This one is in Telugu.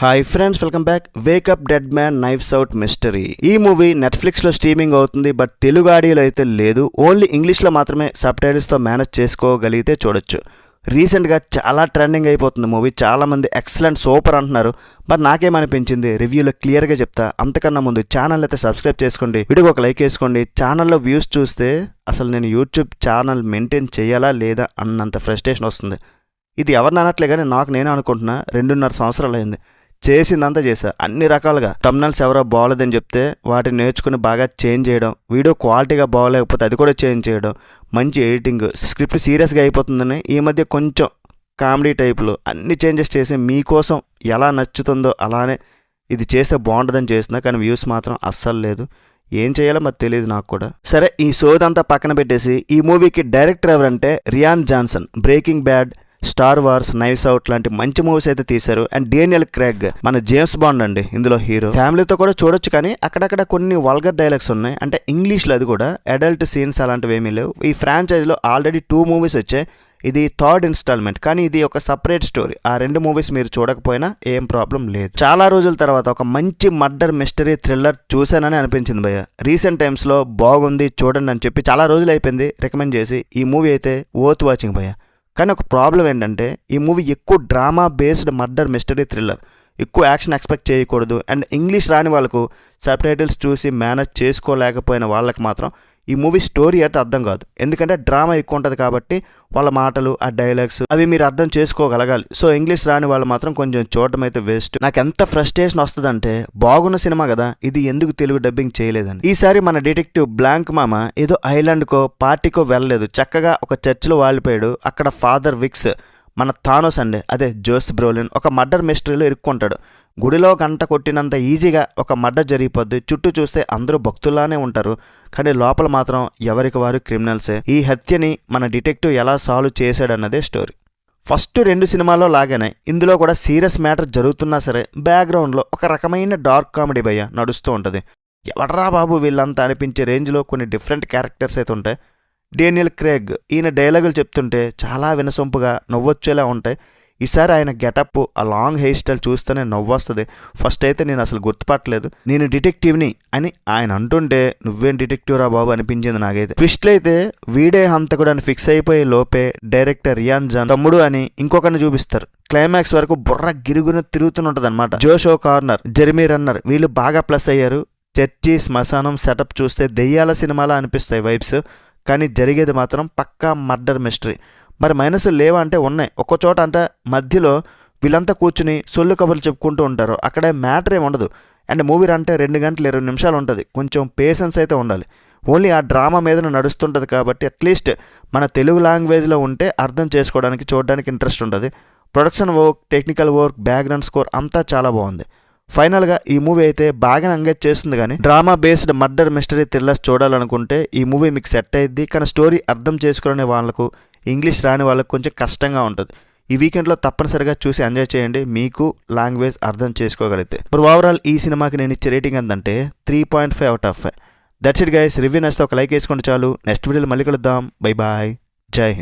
Hi friends, welcome back. Wake up dead man knifes out mystery. ఈ మూవీ నెట్ఫ్లిక్స్లో స్ట్రీమింగ్ అవుతుంది, బట్ తెలుగు ఆడియోలో అయితే లేదు. ఓన్లీ ఇంగ్లీష్లో మాత్రమే సబ్ టైటిల్స్తో మేనేజ్ చేసుకోగలిగితే చూడొచ్చు. రీసెంట్గా చాలా ట్రెండింగ్ అయిపోతుంది మూవీ. చాలామంది ఎక్సలెంట్, సూపర్ అంటున్నారు. బట్ నాకేమనిపించింది రివ్యూలో క్లియర్గా చెప్తా. అంతకన్నా ముందు ఛానల్ అయితే సబ్స్క్రైబ్ చేసుకోండి, వీడియోకి ఒక లైక్ వేసుకోండి. ఛానల్లో వ్యూస్ చూస్తే అసలు నేను యూట్యూబ్ ఛానల్ మెయింటైన్ చేయాలా లేదా అన్నంత ఫ్రస్ట్రేషన్ వస్తుంది. ఇది ఎవరిని అనట్లే కానీ నాకు నేనే అనుకుంటున్నా. 2.5 సంవత్సరాలు అయింది. చేసిందంతా చేశా, అన్ని రకాలుగా. థంబ్నెయిల్స్ ఎవరో బాగోలేదని చెప్తే వాటిని నేర్చుకుని బాగా చేంజ్ చేయడం, వీడియో క్వాలిటీగా బాగోలేకపోతే అది కూడా చేంజ్ చేయడం, మంచి ఎడిటింగ్, స్క్రిప్ట్ సీరియస్గా అయిపోతుందని ఈ మధ్య కొంచెం కామెడీ టైపులు అన్ని చేంజెస్ చేసి మీకోసం ఎలా నచ్చుతుందో అలానే ఇది చేస్తే బాగుంటుందని చేస్తున్నా. కానీ వ్యూస్ మాత్రం అస్సలు లేదు. ఏం చేయాలో మరి తెలియదు నాకు కూడా. సరే, ఈ సోదంతా పక్కన పెట్టేసి ఈ మూవీకి డైరెక్టర్ ఎవరంటే Rian Johnson. Breaking Bad, Star Wars, Knives Out లాంటి మంచి మూవీస్ అయితే తీశారు. అండ్ డేనియల్ క్రేగ్ మన జేమ్స్ బాండ్ అండి ఇందులో హీరో. ఫ్యామిలీతో కూడా చూడొచ్చు, కానీ అక్కడక్కడ కొన్ని వల్గర్ డైలాగ్స్ ఉన్నాయి. అంటే ఇంగ్లీష్లో, అది కూడా అడల్ట్ సీన్స్ అలాంటివి ఏమీ లేవు. ఈ ఫ్రాంచైజీలో ఆల్రెడీ 2 మూవీస్ వచ్చాయి. ఇది 3rd ఇన్స్టాల్మెంట్, కానీ ఇది ఒక సపరేట్ స్టోరీ. ఆ 2 మూవీస్ మీరు చూడకపోయినా ఏం ప్రాబ్లం లేదు. చాలా రోజుల తర్వాత ఒక మంచి మర్డర్ మిస్టరీ థ్రిల్లర్ చూశానని అనిపించింది భయ్య. రీసెంట్ టైమ్స్లో బాగుంది చూడండి అని చెప్పి చాలా రోజులు అయిపోయింది రికమెండ్ చేసి. ఈ మూవీ అయితే వర్త్ వాచింగ్ భయ్య. కానీ ఒక ప్రాబ్లం ఏంటంటే ఈ మూవీ ఎక్కువ drama based murder mystery thriller. ఎక్కువ యాక్షన్ ఎక్స్పెక్ట్ చేయకూడదు. అండ్ ఇంగ్లీష్ రాని వాళ్ళకు సబ్ టైటిల్స్ చూసి మేనేజ్ చేసుకోలేకపోయిన వాళ్ళకి మాత్రం ఈ మూవీ స్టోరీ అయితే అర్థం కాదు. ఎందుకంటే డ్రామా ఎక్కువ ఉంటుంది కాబట్టి వాళ్ళ మాటలు, ఆ డైలాగ్స్ అవి మీరు అర్థం చేసుకోగలగాలి. సో ఇంగ్లీష్ రాని వాళ్ళు మాత్రం కొంచెం చూడటం అయితే వేస్ట్. నాకు ఎంత ఫ్రస్ట్రేషన్ వస్తుందంటే, బాగున్న సినిమా కదా, ఇది ఎందుకు తెలుగు డబ్బింగ్ చేయలేదని. ఈసారి మన డిటెక్టివ్ బ్లాంక్ మామ ఏదో ఐలాండ్కో పార్టీకో వెళ్ళలేదు, చక్కగా ఒక చర్చిలో వాలిపోయాడు. అక్కడ ఫాదర్ విక్స్, మన థానోస్ అండి, అదే జోస్ బ్రోలిన్, ఒక మర్డర్ మిస్టరీలో ఇరుక్కుంటాడు. గుడిలో గంట కొట్టినంత ఈజీగా ఒక మర్డర్ జరిగిపోద్ది. చుట్టూ చూస్తే అందరూ భక్తుల్లానే ఉంటారు, కానీ లోపల మాత్రం ఎవరికి వారు క్రిమినల్సే. ఈ హత్యని మన డిటెక్టివ్ ఎలా సాల్వ్ చేశాడన్నదే స్టోరీ. ఫస్ట్ 2 సినిమాల్లో లాగానే ఇందులో కూడా సీరియస్ మ్యాటర్ జరుగుతున్నా సరే బ్యాక్గ్రౌండ్లో ఒక రకమైన డార్క్ కామెడీ భయ్య నడుస్తూ ఉంటుంది. ఎవడ్రా బాబు వీళ్ళంతా అనిపించే రేంజ్లో కొన్ని డిఫరెంట్ క్యారెక్టర్స్ అయితే ఉంటాయి. డేనియల్ క్రేగ్, ఈయన డైలాగులు చెప్తుంటే చాలా వినసొంపుగా నవ్వొచ్చేలా ఉంటాయి. ఈసారి ఆయన గెటప్, ఆ లాంగ్ హెయిర్ స్టైల్ చూస్తేనే నవ్వొస్తుంది. ఫస్ట్ అయితే నేను అసలు గుర్తుపట్టలేదు, నేను డిటెక్టివ్ని అని ఆయన అంటుంటే నువ్వేం డిటెక్టివ్ రా బాబు అనిపించింది నాకైతే. ట్విస్ట్లు అయితే వీడే హంతకుడు అని ఫిక్స్ అయిపోయే లోపే డైరెక్టర్ రియాన్ జాన్ తమ్ముడు అని ఇంకొకరిని చూపిస్తారు. క్లైమాక్స్ వరకు బుర్ర గిరుగున తిరుగుతుంటుంది అనమాట. జోషో కార్నర్, జెర్మీ రన్నర్ వీళ్ళు బాగా ప్లస్ అయ్యారు. చర్చి, శ్మశానం సెటప్ చూస్తే దెయ్యాల సినిమాలా అనిపిస్తాయి వైబ్స్, కానీ జరిగేది మాత్రం పక్కా మర్డర్ మిస్టరీ. మరి మైనస్లు లేవా అంటే ఉన్నాయి. ఒక్కో చోట అంటే మధ్యలో వీళ్ళంతా కూర్చుని సొల్లు కబుర్లు చెప్పుకుంటూ ఉంటారు, అక్కడే మ్యాటర్ ఏమి ఉండదు. అండ్ మూవీ అంటే 2 గంటలు 20 నిమిషాలు ఉంటుంది. కొంచెం పేషెన్స్ అయితే ఉండాలి. ఓన్లీ ఆ డ్రామా మీద నడుస్తుంటుంది కాబట్టి అట్లీస్ట్ మన తెలుగు లాంగ్వేజ్లో ఉంటే అర్థం చేసుకోవడానికి, చూడడానికి ఇంట్రెస్ట్ ఉంటుంది. Production work, technical work, background score అంతా చాలా బాగుంది. ఫైనల్గా ఈ మూవీ అయితే బాగా ఎంగేజ్ చేస్తుంది. కానీ drama based murder mystery thrillers చూడాలనుకుంటే ఈ మూవీ మీకు సెట్ అయ్యిద్ది. కానీ స్టోరీ అర్థం చేసుకునే వాళ్ళకు, ఇంగ్లీష్ రాని వాళ్ళకు కొంచెం కష్టంగా ఉంటుంది. ఈ వీకెండ్లో తప్పనిసరిగా చూసి ఎంజాయ్ చేయండి, మీకు లాంగ్వేజ్ అర్థం చేసుకోగలిగితే. మరి ఓవరాల్ ఈ సినిమాకి నేను ఇచ్చే రేటింగ్ ఎంతంటే 3.5 out of 5. That's it guys. Review నచ్చితే ఒక లైక్ వేసుకోండి చాలు. నెక్స్ట్ వీడియోలో మళ్ళీ కలుద్దాం. బై బాయ్, జై హింద్.